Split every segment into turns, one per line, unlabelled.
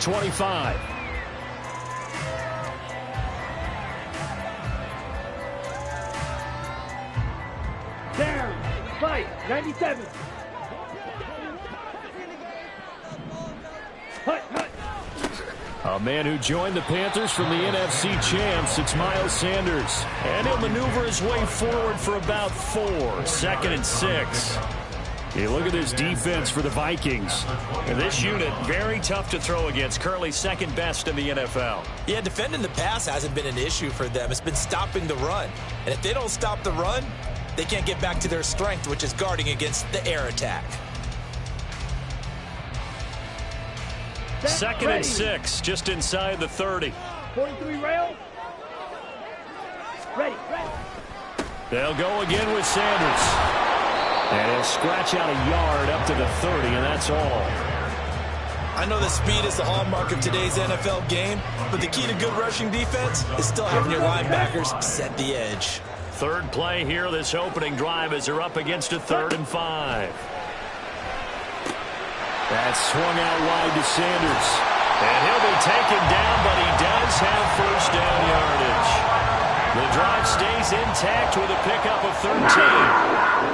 25.
Down. Fight. 97. Hut, hut.
A man who joined the Panthers from the NFC champs, it's Miles Sanders. And he'll maneuver his way forward for about 4. 2nd and 6. You look at this defense for the Vikings. And this unit, very tough to throw against. Currently second best in the NFL.
Yeah, defending the pass hasn't been an issue for them. It's been stopping the run. And if they don't stop the run, they can't get back to their strength, which is guarding against the air attack.
2nd and 6, just inside the 30.
43 rail. Ready.
They'll go again with Sanders. And he'll scratch out a yard up to the 30, and that's all.
I know that speed is the hallmark of today's NFL game, but the key to good rushing defense is still having your linebackers set the edge.
Third play here, this opening drive, as they're up against a 3rd and 5. That's swung out wide to Sanders. And he'll be taken down, but he does have first down yardage. The drive stays intact with a pickup of 13.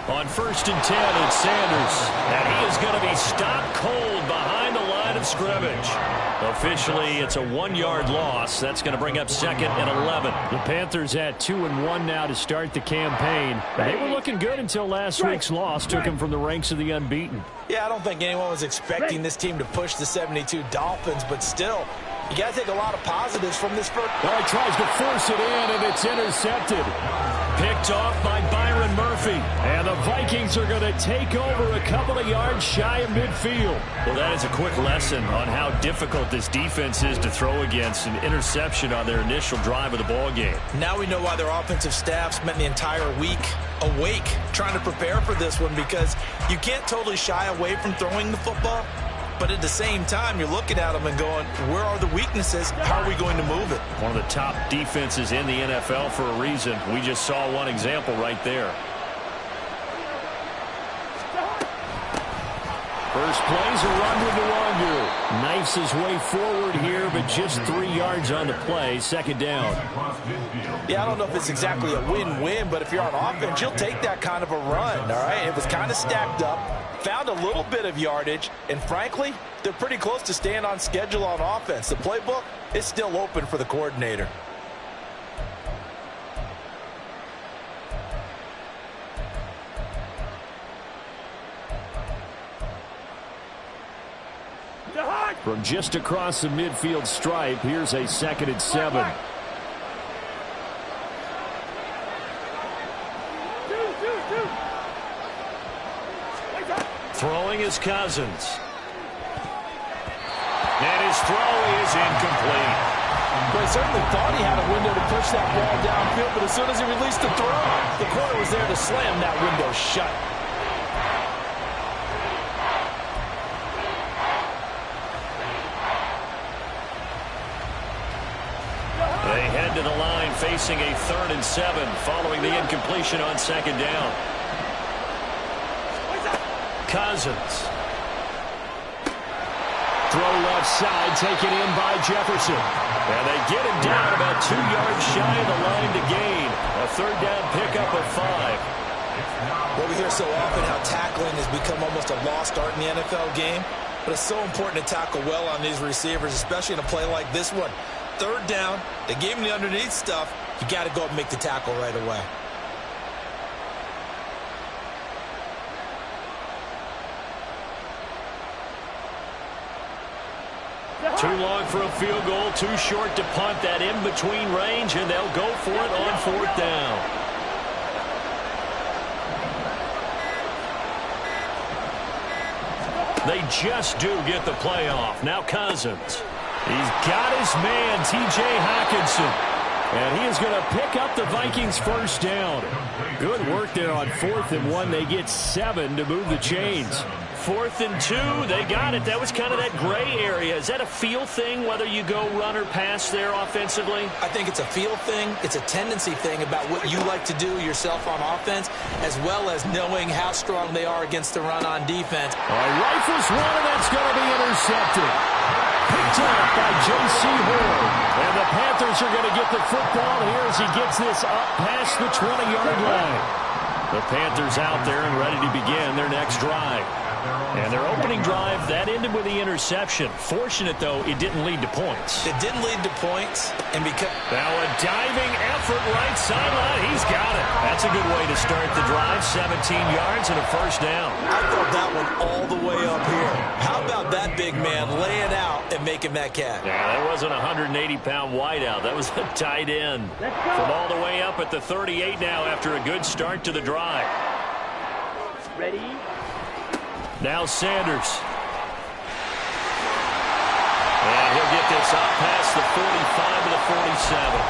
On 1st and 10, it's Sanders. And he is going to be stopped cold behind the line of scrimmage. Officially, it's a 1-yard loss. That's going to bring up 2nd and 11. The Panthers at 2-1 now to start the campaign. They were looking good until last week's loss took them from the ranks of the unbeaten.
Yeah, I don't think anyone was expecting this team to push the 72 Dolphins, but still, you got to take a lot of positives from this first.
Well, he tries to force it in, and it's intercepted. Picked off by Byron Murphy. And the Vikings are going to take over a couple of yards shy of midfield. Well, that is a quick lesson on how difficult this defense is to throw against. An interception on their initial drive of the ball game.
Now we know why their offensive staff spent the entire week awake trying to prepare for this one, because you can't totally shy away from throwing the football. But at the same time, you're looking at them and going, where are the weaknesses? How are we going to move it?
One of the top defenses in the NFL for a reason. We just saw one example right there. First play's a run with the Wongu. Knifes his way forward here, but just 3 yards on the play. 2nd down.
Yeah, I don't know if it's exactly a win-win, but if you're on offense, you'll take that kind of a run, all right? It was kind of stacked up, found a little bit of yardage, and frankly, they're pretty close to staying on schedule on offense. The playbook is still open for the coordinator.
From just across the midfield stripe, here's a 2nd and 7. Throwing is Cousins. And his throw is incomplete.
Well, he certainly thought he had a window to push that ball downfield, but as soon as he released the throw, the corner was there to slam that window shut.
They head to the line facing a 3rd and 7 following the incompletion on 2nd down. Cousins. Throw left side, taken in by Jefferson. And they get him down about 2 yards shy of the line to gain. A 3rd down pickup of 5.
Well, we hear so often how tackling has become almost a lost art in the NFL game. But it's so important to tackle well on these receivers, especially in a play like this one. 3rd down, they gave him the underneath stuff. You got to go and make the tackle right away.
Too long for a field goal, too short to punt. That in-between range, and they'll go for it on 4th down. They just do get the play off. Now Cousins. He's got his man, T.J. Hockenson. And he is going to pick up the Vikings' first down. Good work there on 4th and 1. They get 7 to move the chains. 4th and 2. They got it. That was kind of that gray area. Is that a feel thing, whether you go run or pass there offensively?
I think it's a feel thing. It's a tendency thing about what you like to do yourself on offense, as well as knowing how strong they are against the run on defense.
Rifles one, and that's going to be intercepted. Picked up by J.C. Horn. And the Panthers are going to get the football here as he gets this up past the 20-yard line. The Panthers out there and ready to begin their next drive. And their opening drive, that ended with the interception. Fortunate, though, it didn't lead to points.
It didn't lead to points. And because
now a diving effort right sideline. He's got it. That's a good way to start the drive. 17 yards and a first down.
I thought that one all the way up here. How about that big man laying out and making that catch?
Yeah, that wasn't a 180-pound wideout. That was a tight end. From all the way up at the 38 now after a good start to the drive.
Ready?
Now Sanders. And he'll get this up past the 45 to the 47.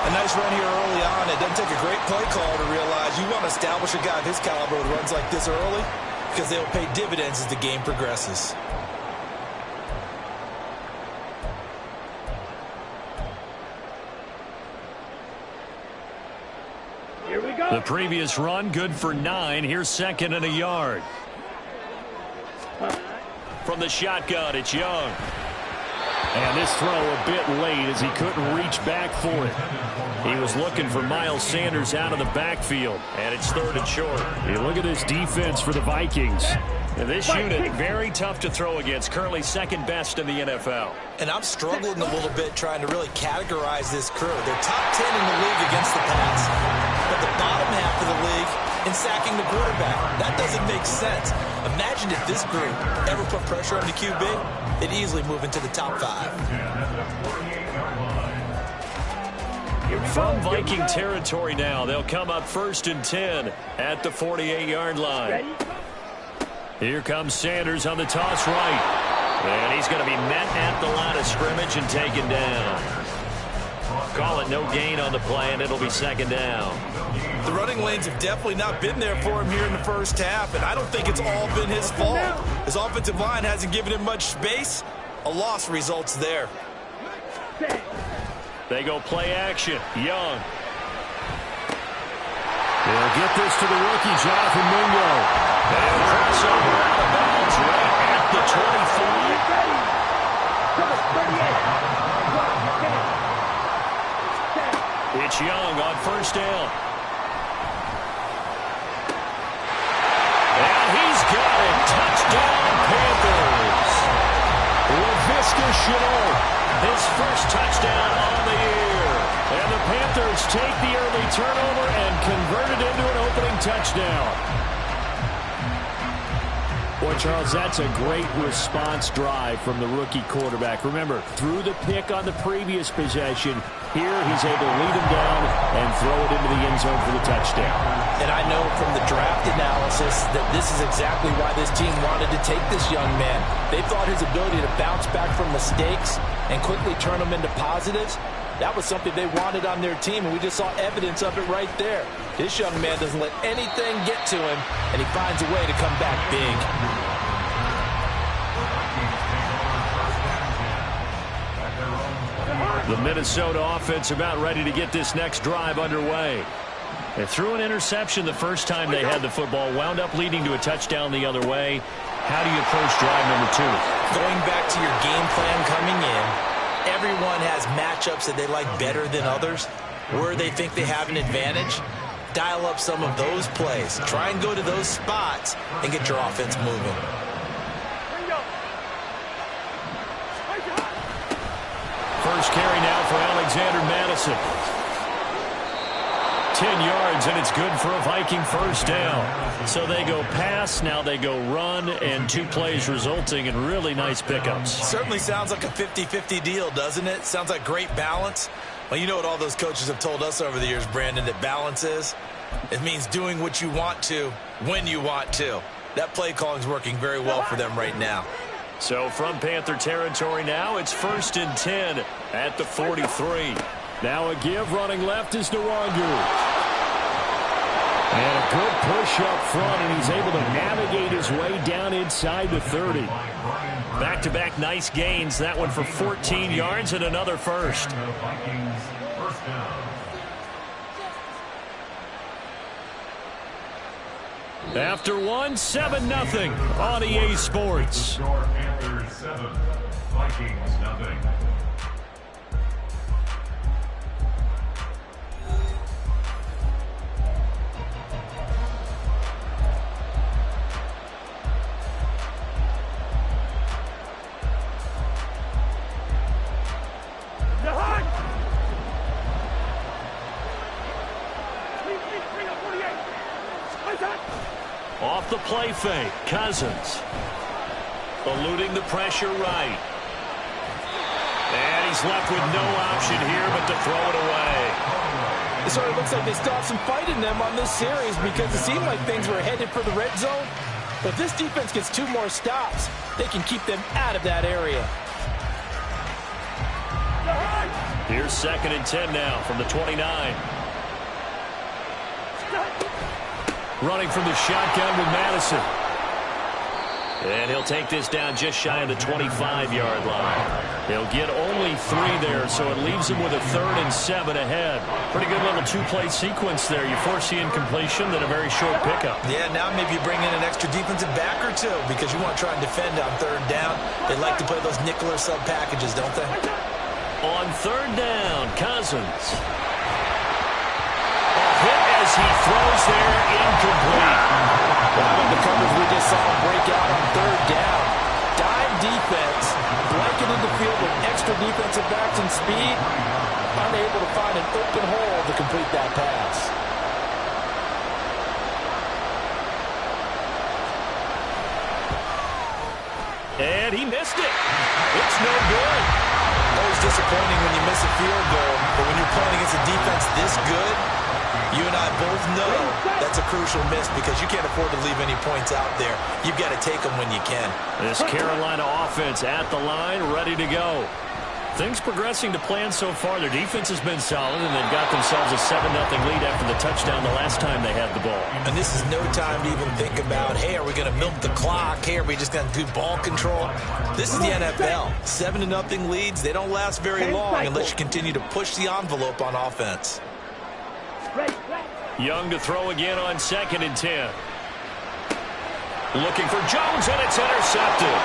A nice run here early on. It doesn't take a great play call to realize you want to establish a guy of his caliber with runs like this early, because they'll pay dividends as the game progresses.
Here we go.
The previous run, good for 9. Here's 2nd and a yard. From the shotgun, it's Young. And this throw a bit late as he couldn't reach back for it. He was looking for Miles Sanders out of the backfield, and it's 3rd and short. You look at this defense for the Vikings. And this unit, very tough to throw against, currently 2nd best in the NFL.
And I'm struggling a little bit trying to really categorize this crew. They're top 10 in the league against the pass, but the bottom half of the league in sacking the quarterback. That doesn't make sense. Imagine if this group ever put pressure on the QB, they'd easily move into the top 5.
From Viking territory now, they'll come up 1st and 10 at the 48-yard line.
Ready?
Here comes Sanders on the toss right. And he's going to be met at the line of scrimmage and taken down. Call it no gain on the play, and it'll be 2nd down.
The running lanes have definitely not been there for him here in the first half, and I don't think it's all been his fault. His offensive line hasn't given him much space. A loss results there.
They go play action. Young. They'll get this to the rookie, Jonathan Mingo. And crossover out of bounds right at the 23. It's Young on 1st down. And he's got it. Touchdown, Panthers. Laviska Shenault, his first touchdown on the year. And the Panthers take the early turnover and convert it into an opening touchdown. Boy, Charles, that's a great response drive from the rookie quarterback. Remember, threw the pick on the previous possession. Here, he's able to lead him down and throw it into the end zone for the touchdown.
And I know from the draft analysis that this is exactly why this team wanted to take this young man. They thought his ability to bounce back from mistakes and quickly turn them into positives, that was something they wanted on their team, and we just saw evidence of it right there. This young man doesn't let anything get to him, and he finds a way to come back big.
The Minnesota offense about ready to get this next drive underway. They threw an interception the first time they had the football, wound up leading to a touchdown the other way. How do you approach drive number 2?
Going back to your game plan coming in, everyone has matchups that they like better than others, where they think they have an advantage. Dial up some of those plays. Try and go to those spots and get your offense moving.
First carry now for Alexander Madison. 10 yards, and it's good for a Viking first down. So they go pass, now they go run, and 2 plays resulting in really nice pickups.
Certainly sounds like a 50-50 deal, doesn't it? Sounds like great balance. Well, you know what all those coaches have told us over the years, Brandon, that balance is? It means doing what you want to when you want to. That play calling is working very well for them right now.
So from Panther territory now, it's 1st and 10 at the 43. Now a give running left is Nwangu. And a good push up front, and he's able to navigate his way down inside the 30. Back-to-back nice gains. That one for 14 yards and another first. After one, 7-0 on EA Sports.
Panthers 7, Vikings 0.
Off the play fake, Cousins. Eluding the pressure right. And he's left with no option here but to throw it away.
It sort of looks like they still have some fight in them on this series because it seemed like things were headed for the red zone. But this defense gets 2 more stops. They can keep them out of that area.
Here's 2nd and 10 now from the 29. Running from the shotgun with Madison. And he'll take this down just shy of the 25-yard line. He'll get only 3 there, so it leaves him with a 3rd and 7 ahead. Pretty good little 2-play sequence there. You foresee incompletion, then a very short pickup.
Yeah, now maybe you bring in an extra defensive back or 2 because you want to try and defend on 3rd down. They like to play those nickel or sub packages, don't they?
On 3rd down, Cousins. Hit as he throws there, incomplete.
How about the coverage we just saw break out on 3rd down? Dime defense, blanketed the field with extra defensive backs and speed, unable to find an open hole to complete that pass.
And he missed it. It's no good.
Always disappointing when you miss a field goal, but when you're playing against a defense this good, you and I both know that's a crucial miss because you can't afford to leave any points out there. You've got to take them when you can.
This Carolina offense at the line, ready to go. Things progressing to plan so far. Their defense has been solid, and they've got themselves a 7-0 lead after the touchdown the last time they had the ball.
And this is no time to even think about, hey, are we going to milk the clock? Hey, are we just going to do ball control? This is the NFL. 7-0 leads, they don't last very long unless you continue to push the envelope on offense.
Young to throw again on 2nd and 10. Looking for Jones, and it's intercepted.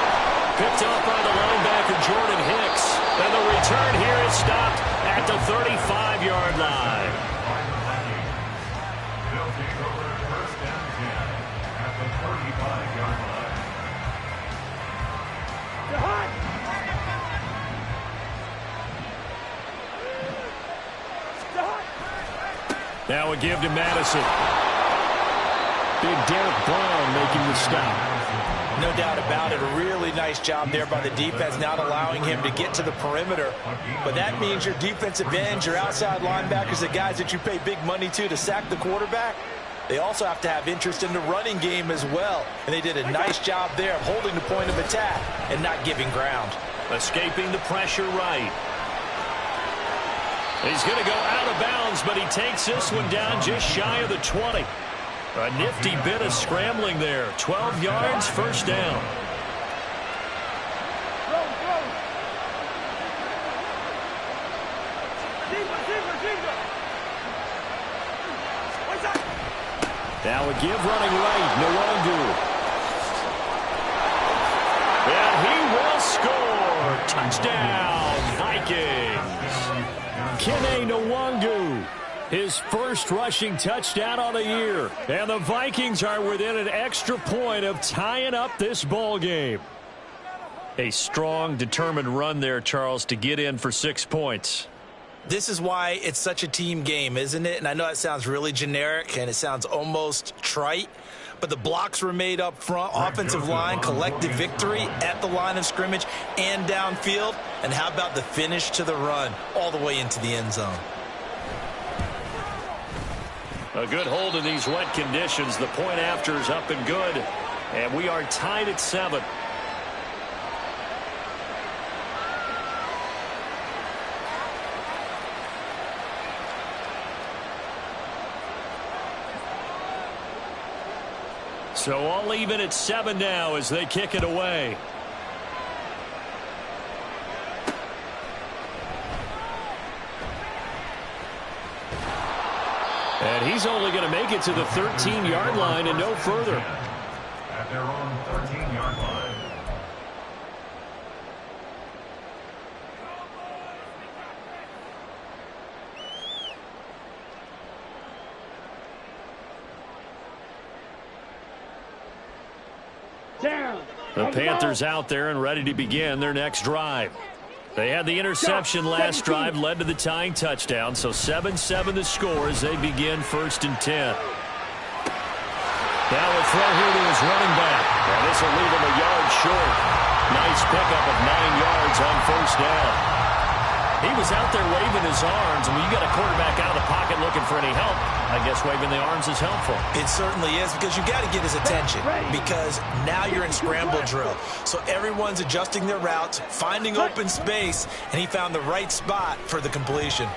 Picked up by the linebacker, Jordan Hicks. And the return here is stopped at the 35-yard line.
They'll take over 1st and 10 at the 35-yard line.
Now a give to Madison. Big Derek Brown making the stop.
No doubt about it. A really nice job there by the defense, not allowing him to get to the perimeter. But that means your defensive ends, your outside linebackers, the guys that you pay big money to sack the quarterback, they also have to have interest in the running game as well. And they did a nice job there of holding the point of attack and not giving ground.
Escaping the pressure right. He's going to go out of bounds, but he takes this one down just shy of the 20. A nifty bit of scrambling there. 12 yards, 1st down. Now a give running right, Nwangu. And he will score. Touchdown, Vikings. Kene Nwangu. His first rushing touchdown on the year. And the Vikings are within an extra point of tying up this ball game. A strong, determined run there, Charles, to get in for 6 points.
This is why it's such a team game, isn't it? And I know that sounds really generic and it sounds almost trite, but the blocks were made up front, offensive line, collective victory at the line of scrimmage and downfield. And how about the finish to the run all the way into the end zone?
A good hold in these wet conditions. The point after is up and good. And we are tied at 7. So all even at 7 now as they kick it away. And he's only going to make it to the 13-yard line and no further.
At their own 13-yard line.
The Panthers out there and ready to begin their next drive. They had the interception last drive, led to the tying touchdown, so 7-7 the score as they begin 1st and 10. Now a throw here to his running back. And this will leave him a yard short. Nice pickup of 9 yards on 1st down. He was out there waving his arms, and when you got a quarterback out of the pocket looking for any help, I guess waving the arms is helpful.
It certainly is, because you got to get his attention, because now you're in scramble drill. So everyone's adjusting their routes, finding open space, and he found the right spot for the completion.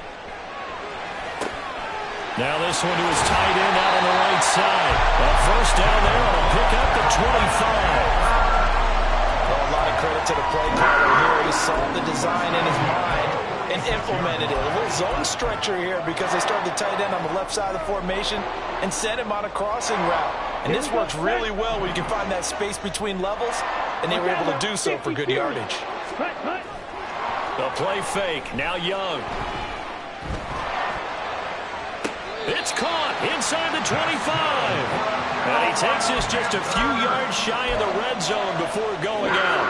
Now this one to his tight end out on the right side. A 1st down there on a pickup at 25.
Well, a lot of credit to the play caller here. He saw the design in his mind and implemented it. A little zone stretcher here because they started the tight end on the left side of the formation and sent him on a crossing route. And this works really well when you can find that space between levels, and they were able to do so for good yardage.
The play fake. Now Young. It's caught inside the 25. And he takes this just a few yards shy of the red zone before going out.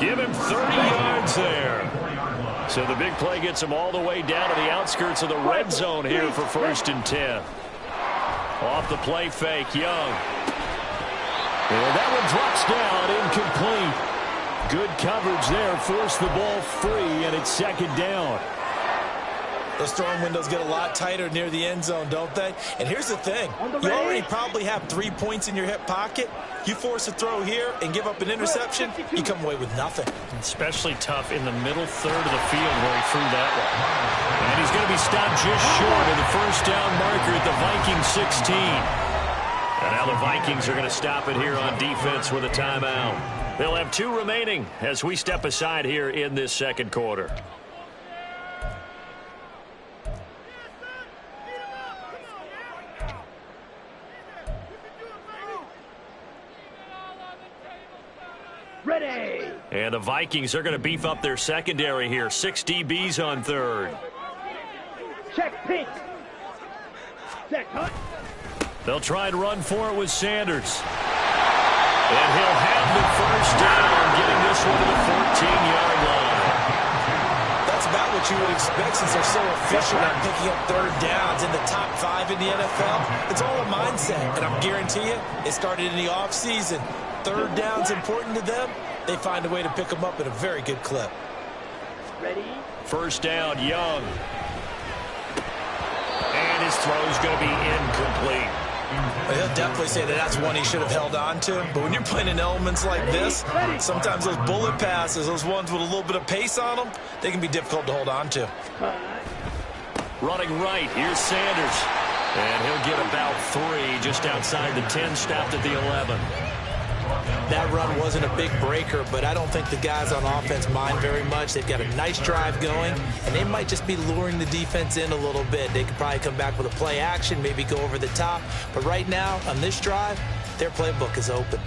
Give him 30 yards there. So the big play gets him all the way down to the outskirts of the red zone here for 1st and 10. Off the play fake, Young. And that one drops down, incomplete. Good coverage there, forced the ball free, and it's 2nd down.
Those throwing windows get a lot tighter near the end zone, don't they? And here's the thing. You already probably have 3 points in your hip pocket. You force a throw here and give up an interception, you come away with nothing.
Especially tough in the middle third of the field where he threw that one. And he's going to be stopped just short of the 1st down marker at the Vikings 16. And now the Vikings are going to stop it here on defense with a timeout. They'll have 2 remaining as we step aside here in this 2nd quarter.
Ready.
And the Vikings are going to beef up their secondary here. 6 DBs on 3rd.
Check pink. Check hut.
They'll try and run for it with Sanders. And he'll have the 1st down, getting this one to the 14-yard line.
That's about what you would expect since they're so efficient at picking up 3rd downs in the top 5 in the NFL. It's all a mindset, and I guarantee you it started in the offseason. 3rd down's important to them. They find a way to pick them up at a very good clip.
Ready.
1st down, Young. And his throw's going to be incomplete.
Well, he'll definitely say that that's one he should have held on to. But when you're playing in elements like this, sometimes those bullet passes, those ones with a little bit of pace on them, they can be difficult to hold on to.
Running right, here's Sanders. And he'll get about 3 just outside the 10, stopped at the 11.
That run wasn't a big breaker, but I don't think the guys on offense mind very much. They've got a nice drive going, and they might just be luring the defense in a little bit. They could probably come back with a play action, maybe go over the top. But right now, on this drive, their playbook is open.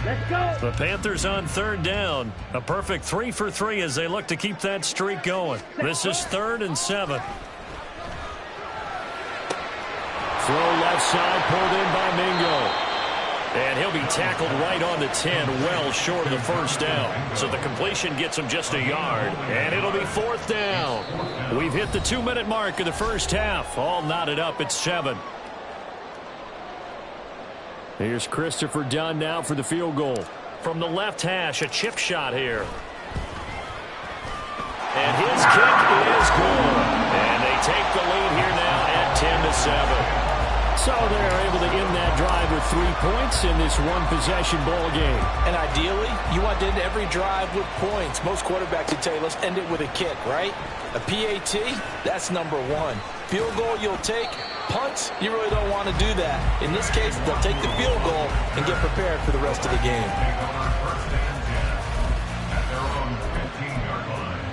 Let's go.
The Panthers on 3rd down. A perfect 3 for 3 as they look to keep that streak going. This is 3rd and 7. Throw left side, pulled in by Mingo. And he'll be tackled right on the 10, well short of the 1st down. So the completion gets him just a yard, and it'll be 4th down. We've hit the 2-minute mark of the 1st half. All knotted up at 7. Here's Christopher Dunn now for the field goal. From the left hash, a chip shot here. And his kick is good. And they take the lead here now at 10-7. So they're able to end that drive with 3 points in this one-possession ball game.
And ideally, you want to end every drive with points. Most quarterbacks would tell you, let's end it with a kick, right? A PAT, that's number one. Field goal you'll take. Punts, you really don't want to do that. In this case, they'll take the field goal and get prepared for the rest of the game.
First and 10 at their own 15-yard line.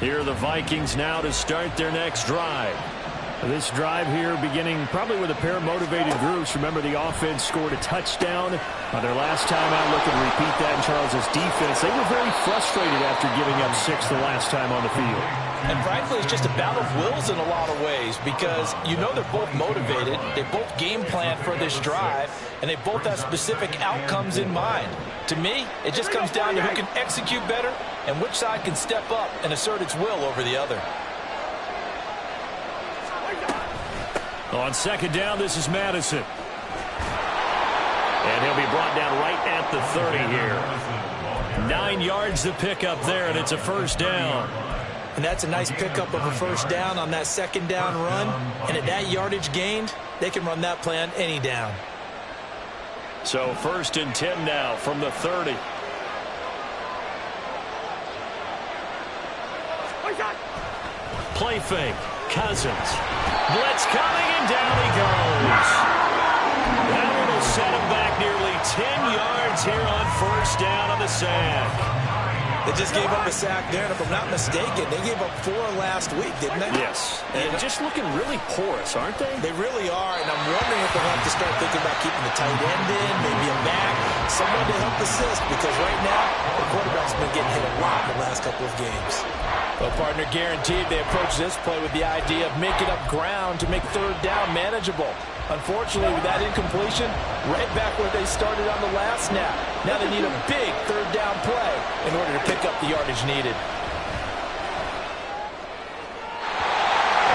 Here are the Vikings now to start their next drive. This drive here beginning probably with a pair of motivated groups. Remember, the offense scored a touchdown on their last time out. Looking to repeat that in Charles' defense. They were very frustrated after giving up 6 the last time on the field.
And frankly, it's just a battle of wills in a lot of ways because you know they're both motivated. They both game plan for this drive, and they both have specific outcomes in mind. To me, it just comes down to who can execute better and which side can step up and assert its will over the other.
On second down, this is Madison. And he'll be brought down right at the 30 here. 9 yards to pick up there, and it's a first down.
And that's a nice pickup of a first down on that second down run. And at that yardage gained, they can run that play on any down.
So first and 10 now from the 30. Play fake. Cousins. Blitz coming, and down he goes. That one will set him back nearly 10 yards here on first down on the sack.
They just gave up a sack there, and if I'm not mistaken, they gave up 4 last week, didn't they?
Yes. And just looking really porous, aren't they?
They really are, and I'm wondering if they'll have to start thinking about keeping the tight end in, maybe a back, someone to help assist, because right now, the quarterback's been getting hit a lot the last couple of games. Well, partner, guaranteed they approach this play with the idea of making up ground to make third down manageable. Unfortunately, with that incompletion, right back where they started on the last snap. Now they need a big third down play in order to pick up the yardage needed.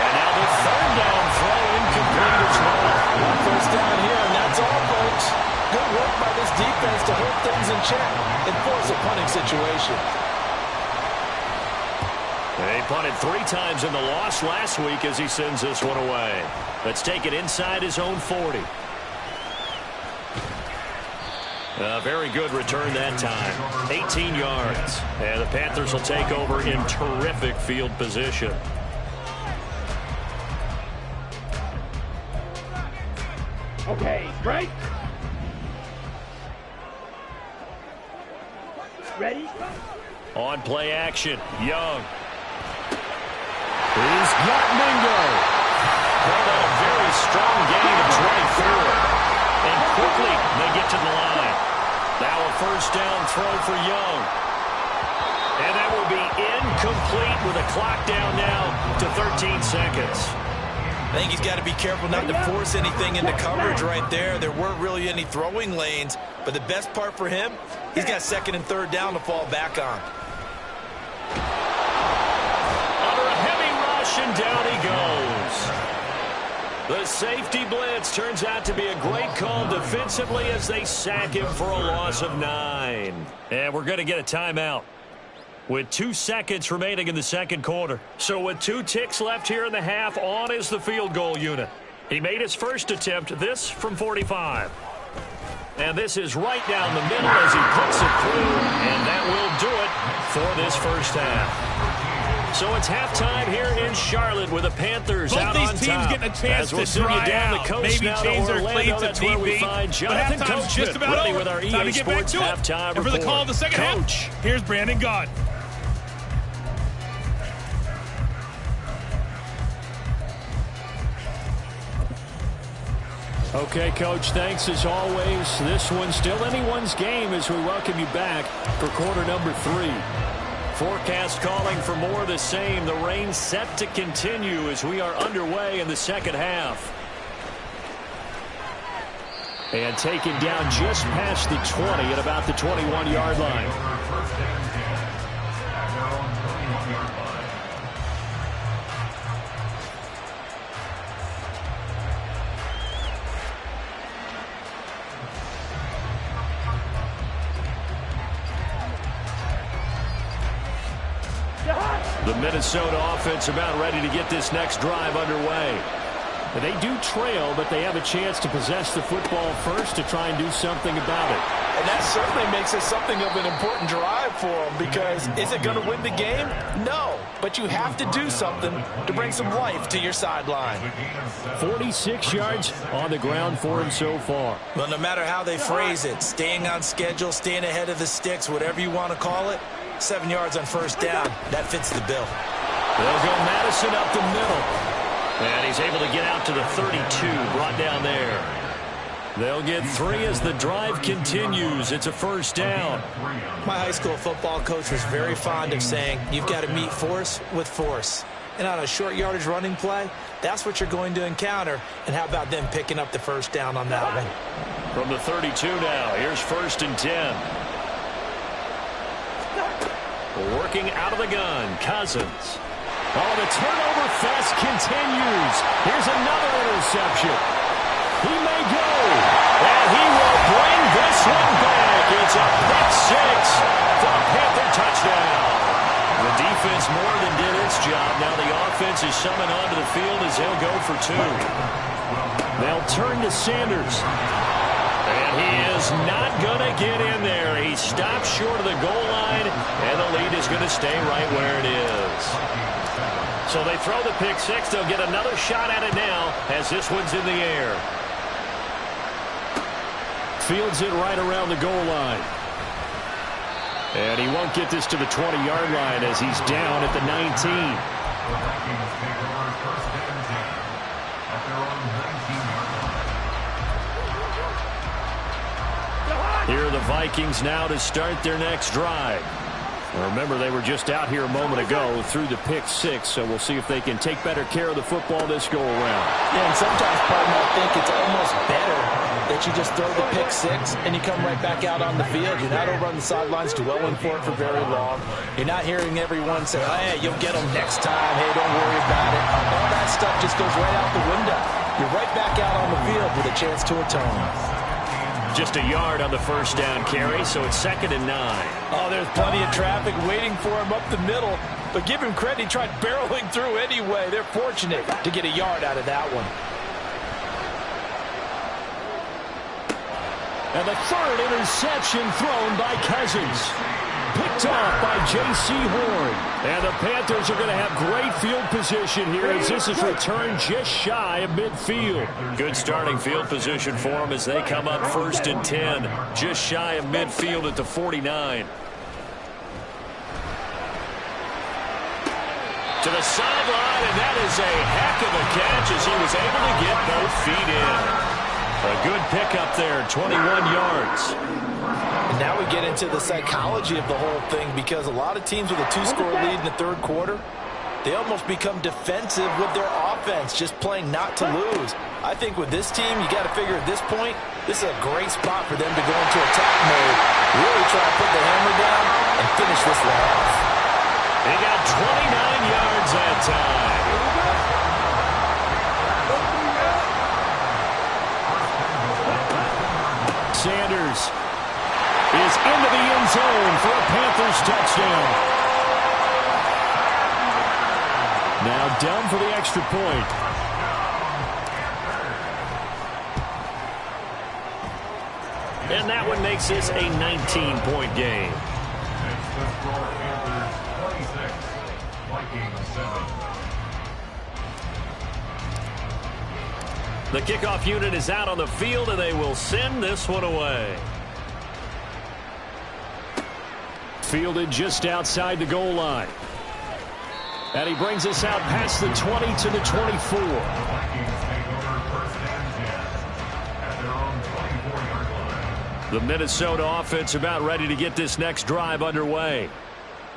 And now the third down throw incomplete as well.
First down here, and that's all, folks. Good work by this defense to hold things in check and force a punting situation.
They punted 3 times in the loss last week as he sends this one away. Let's take it inside his own 40. A very good return that time. 18 yards. And the Panthers will take over in terrific field position.
Okay, break. Ready?
On play action, Young. He's got Mingo. Well, a very strong gain of 24. And quickly they get to the line. Now a first down throw for Young. And that will be incomplete with a clock down now to 13 seconds.
I think he's got to be careful not to force anything into coverage right there. There weren't really any throwing lanes, but the best part for him, he's got second and third down to fall back on.
Under a heavy rush, and down he goes. The safety blitz turns out to be a great call defensively as they sack him for a loss of 9. And we're going to get a timeout with 2 seconds remaining in the second quarter. So with 2 ticks left here in the half, on is the field goal unit. He made his first attempt, this from 45. And this is right down the middle as he puts it through, and that will do it for this first half. So it's halftime here in Charlotte with the Panthers out on top.
Both these teams getting a chance
we'll
to dry
down
out,
the coast
maybe
now
change
to
their
Orlando.
cleats
That's
if
where
need
we
be.
find
But
Jonathan
halftime's just about
ready
over.
with our
Time
EA
to get back
Sports
to it.
halftime
And for the
report.
call of the second
Coach.
half, here's Brandon Gott.
Okay, Coach, thanks as always. This one's still anyone's game as we welcome you back for quarter number 3. Forecast calling for more of the same. The rain set to continue as we are underway in the second half. And taken down just past the 20 at about the 21-yard line.
First and 10 at their own 21-yard line.
The Minnesota offense about ready to get this next drive underway. They do trail, but they have a chance to possess the football first to try and do something about it.
And that certainly makes it something of an important drive for them, because is it going to win the game? No, but you have to do something to bring some life to your sideline.
46 yards on the ground for him so far.
Well, no matter how they phrase it, staying on schedule, staying ahead of the sticks, whatever you want to call it, 7 yards on first down, that fits the bill.
They'll go Madison up the middle. And he's able to get out to the 32, brought down there. They'll get 3 as the drive continues. It's a first down.
My high school football coach was very fond of saying, you've got to meet force with force. And on a short yardage running play, that's what you're going to encounter. And how about them picking up the first down on that one?
From the 32 now, here's 1st and 10. Working out of the gun, Cousins. Oh, the turnover fest continues. Here's another interception. He may go, and he will bring this one back. It's a pick 6 for a Panther touchdown. The defense more than did its job. Now the offense is summoned onto the field as they'll go for 2. They'll turn to Sanders. And he is not going to get in there. He stops short of the goal line, and the lead is going to stay right where it is. So they throw the pick 6. They'll get another shot at it now as this one's in the air. Fields it right around the goal line. And he won't get this to the 20-yard line as he's down at the 19. Here are the Vikings now to start their next drive. Remember, they were just out here a moment ago through the pick 6, so we'll see if they can take better care of the football this go-around.
Yeah, and sometimes, partner, I think it's almost better that you just throw the pick 6 and you come right back out on the field. You're not over on the sidelines dwelling for it for very long. You're not hearing everyone say, oh, hey, you'll get them next time. Hey, don't worry about it. All that stuff just goes right out the window. You're right back out on the field with a chance to atone.
Just a yard on the first down carry, so it's 2nd and 9.
Oh, there's plenty of traffic waiting for him up the middle. But give him credit, he tried barreling through anyway. They're fortunate to get a yard out of that one.
And the 3rd interception thrown by Cousins. Picked off by J.C. Horn. And the Panthers are going to have great field position here as this is returned just shy of midfield. Good starting field position for them as they come up 1st and 10. Just shy of midfield at the 49. To the sideline, and that is a heck of a catch as he was able to get both feet in. A good pickup there, 21 yards.
And now we get into the psychology of the whole thing, because a lot of teams with a 2-score lead in the 3rd quarter, they almost become defensive with their offense, just playing not to lose. I think with this team, you got to figure at this point, this is a great spot for them to go into attack mode, really try to put the hammer down and finish this one off.
He got 29 yards that time. Sanders is into the end zone for a Panthers touchdown. Now down for the extra point. And that one makes this a 19-point game. The kickoff unit is out on the field, and they will send this one away. Fielded just outside the goal line. And he brings us out past the 20 to the 24. The Minnesota offense about ready to get this next drive underway.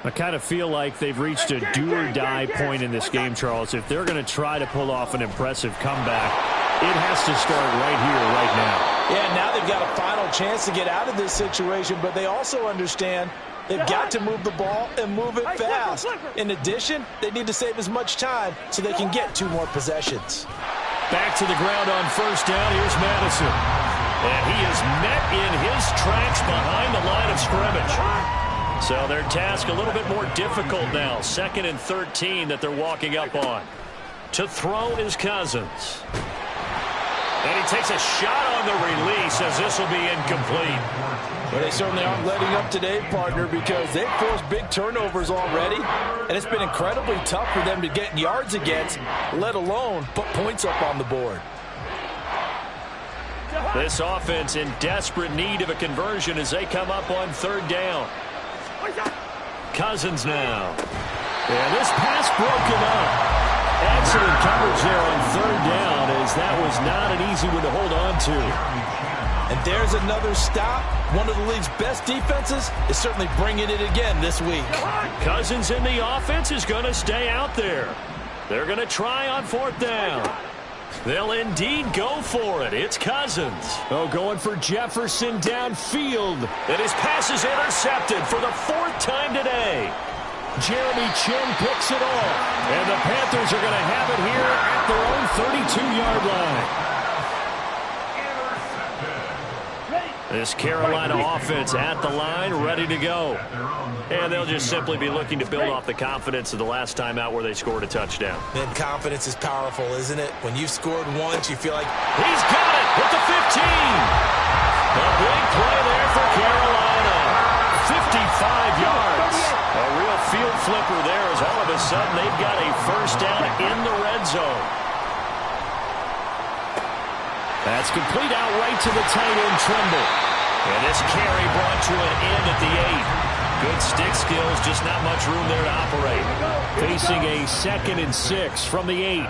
I kind of feel like they've reached a do-or-die point in this game, Charles. If they're going to try to pull off an impressive comeback, it has to start right here, right now.
Yeah, now they've got a final chance to get out of this situation, but they also understand they've got to move the ball and move it fast. In addition, they need to save as much time so they can get 2 more possessions.
Back to the ground on first down. Here's Madison. And he is met in his tracks behind the line of scrimmage. So their task a little bit more difficult now. 2nd and 13 that they're walking up on. To throw is Cousins. And he takes a shot on the release as this will be incomplete.
Well, they certainly aren't letting up today, partner, because they've forced big turnovers already, and it's been incredibly tough for them to get yards against, let alone put points up on the board.
This offense in desperate need of a conversion as they come up on third down. Cousins now. And this pass broken up. Excellent coverage there on third down, as that was not an easy one to hold on to.
And there's another stop. One of the league's best defenses is certainly bringing it again this week.
Cousins in the offense is going to stay out there. They're going to try on fourth down. They'll indeed go for it. It's Cousins. Oh, going for Jefferson downfield. And his pass is intercepted for the fourth time today. Jeremy Chin picks it off. And the Panthers are going to have it here at their own 32-yard line. This Carolina offense at the line, ready to go. And they'll just simply be looking to build off the confidence of the last time out where they scored a touchdown.
And confidence is powerful, isn't it? When you've scored once, you feel like...
He's got it with the 15. A big play there for Carolina. 55 yards. A real field flipper there as all of a sudden they've got a first down in the red zone. That's complete out right to the tight end, Trimble. And this carry brought to an end at the 8. Good stick skills, just not much room there to operate. Facing a 2nd and 6 from the 8.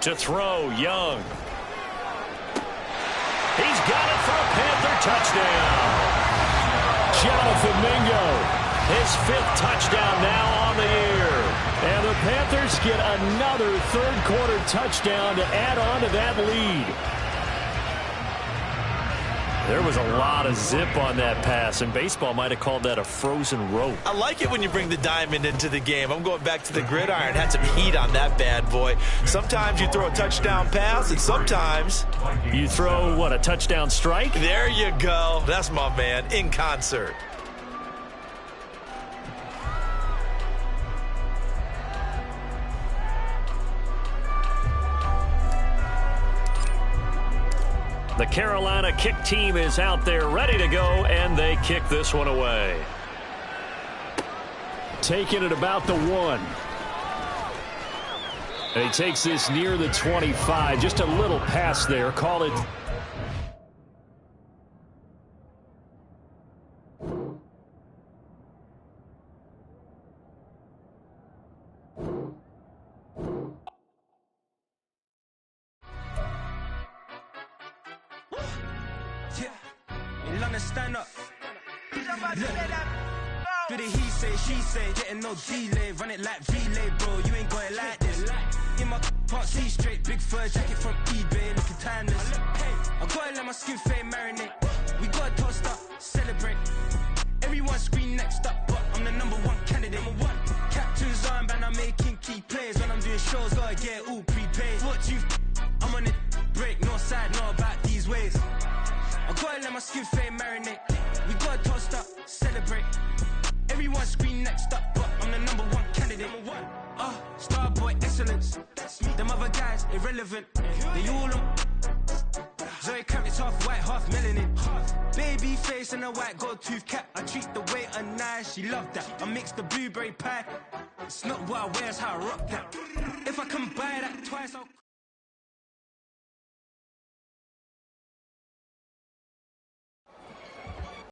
To throw, Young. He's got it for a Panther touchdown. Jonathan Mingo, his 5th touchdown now on the year. And the Panthers get another third-quarter touchdown to add on to that lead. There was a lot of zip on that pass, and baseball might have called that a frozen rope.
I like it when you bring the diamond into the game. I'm going back to the gridiron. Had some heat on that bad boy. Sometimes you throw a touchdown pass, and sometimes...
You throw, what, a touchdown strike?
There you go. That's my man, in concert.
The Carolina kick team is out there ready to go, and they kick this one away. Taking it about the 1. And he takes this near the 25. Just a little pass there. Call it.
Stand up. Do the he say, she say, getting no delay, run it like relay, bro. You ain't got it like this. In my can't see straight, big fur jacket from eBay, looking timeless. I gotta let my skin fade marinate. We gotta toast up, celebrate. Everyone scream next up, but I'm the #1 candidate. Captain's armband, I'm making key plays. When I'm doing shows, gotta get it all prepaid. What you? I'm on it, break, no side, no about these ways. I gotta let my skin fade marinate. We gotta toast up, celebrate. Everyone scream next up, but I'm the #1 candidate. Starboy excellence. Them other guys irrelevant. They all on. Zoe Camp, it's half white, half melanin. Baby face and a white gold tooth cap. I treat the waiter nice, she love that. I mix the blueberry pie. It's not what I wear, it's how I rock that. If I can buy that twice, I'll